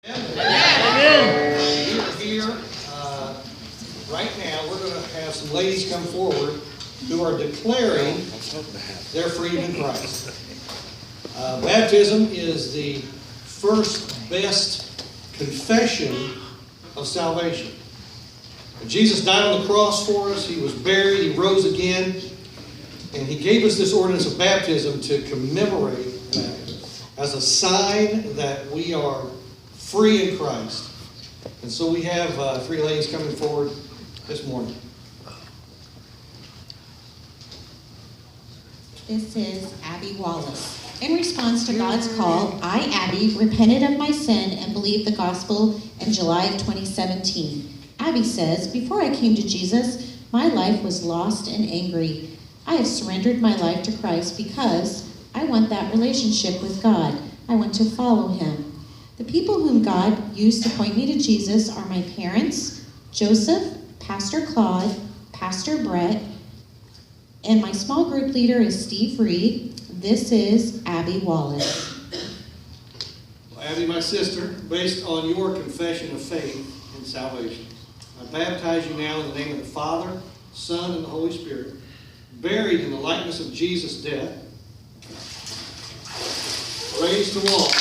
Amen. Here, right now, we're going to have some ladies come forward who are declaring their freedom in Christ. Baptism is the first best confession of salvation. Jesus died on the cross for us. He was buried. He rose again. And He gave us this ordinance of baptism to commemorate that as a sign that we are free in Christ. And so we have three ladies coming forward this morning. This is Abby Wallace. In response to God's call, I, Abby, repented of my sin and believed the gospel in July of 2017. Abby says, before I came to Jesus, my life was lost and angry. I have surrendered my life to Christ because I want that relationship with God. I want to follow Him. The people whom God used to point me to Jesus are my parents, Joseph, Pastor Claude, Pastor Brett, and my small group leader is Steve Reed. This is Abby Wallace. Well, Abby, my sister, based on your confession of faith in salvation, I baptize you now in the name of the Father, Son, and the Holy Spirit, buried in the likeness of Jesus' death, raised to walk.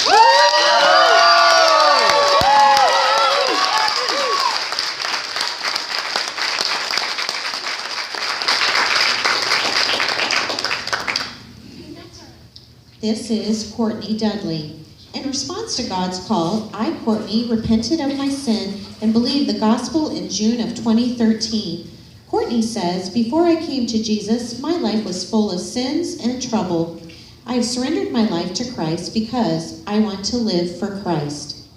This is Courtney Dudley. In response to God's call, I, Courtney, repented of my sin and believed the gospel in June of 2013. Courtney says, before I came to Jesus, my life was full of sins and trouble. I have surrendered my life to Christ because I want to live for Christ.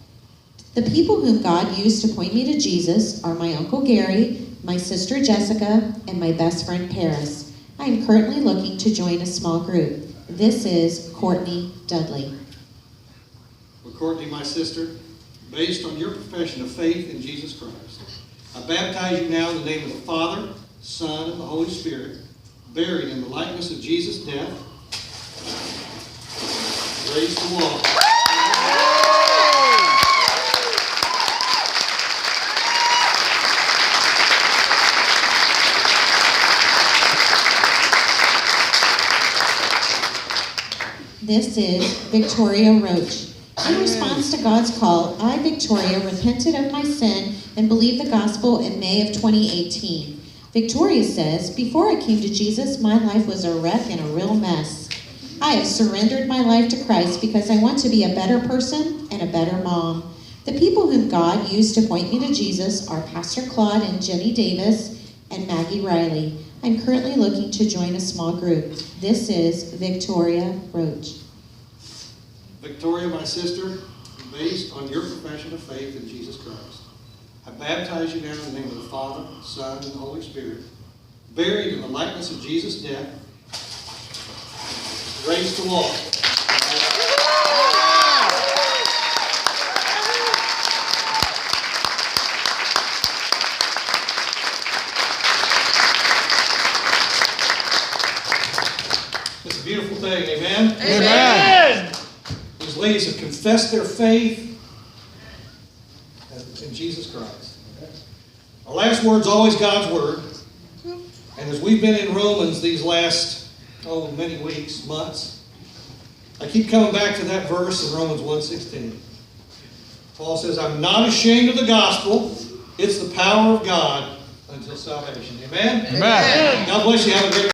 The people whom God used to point me to Jesus are my Uncle Gary, my sister Jessica, and my best friend Paris. I am currently looking to join a small group. This is Courtney Dudley. Well, Courtney, my sister, based on your profession of faith in Jesus Christ, I baptize you now in the name of the Father, Son, and the Holy Spirit, buried in the likeness of Jesus' death, raised to walk. This is Victoria Roach. In response to God's call, I, Victoria, repented of my sin and believed the gospel in May of 2018. Victoria says, before I came to Jesus, my life was a wreck and a real mess. I have surrendered my life to Christ because I want to be a better person and a better mom. The people whom God used to point me to Jesus are Pastor Claude and Jenny Davis and Maggie Riley. I'm currently looking to join a small group. This is Victoria Roach. Victoria, my sister, based on your profession of faith in Jesus Christ, I baptize you now in the name of the Father, Son, and the Holy Spirit, buried in the likeness of Jesus' death, raised to walk. It's a beautiful thing, amen? Amen. These ladies have confessed their faith in Jesus Christ. Our last word's always God's word. And as we've been in Romans these last, many weeks, months, I keep coming back to that verse in Romans 1:16. Paul says, I'm not ashamed of the gospel. It's the power of God until salvation. Amen? Amen. God bless you. Have a great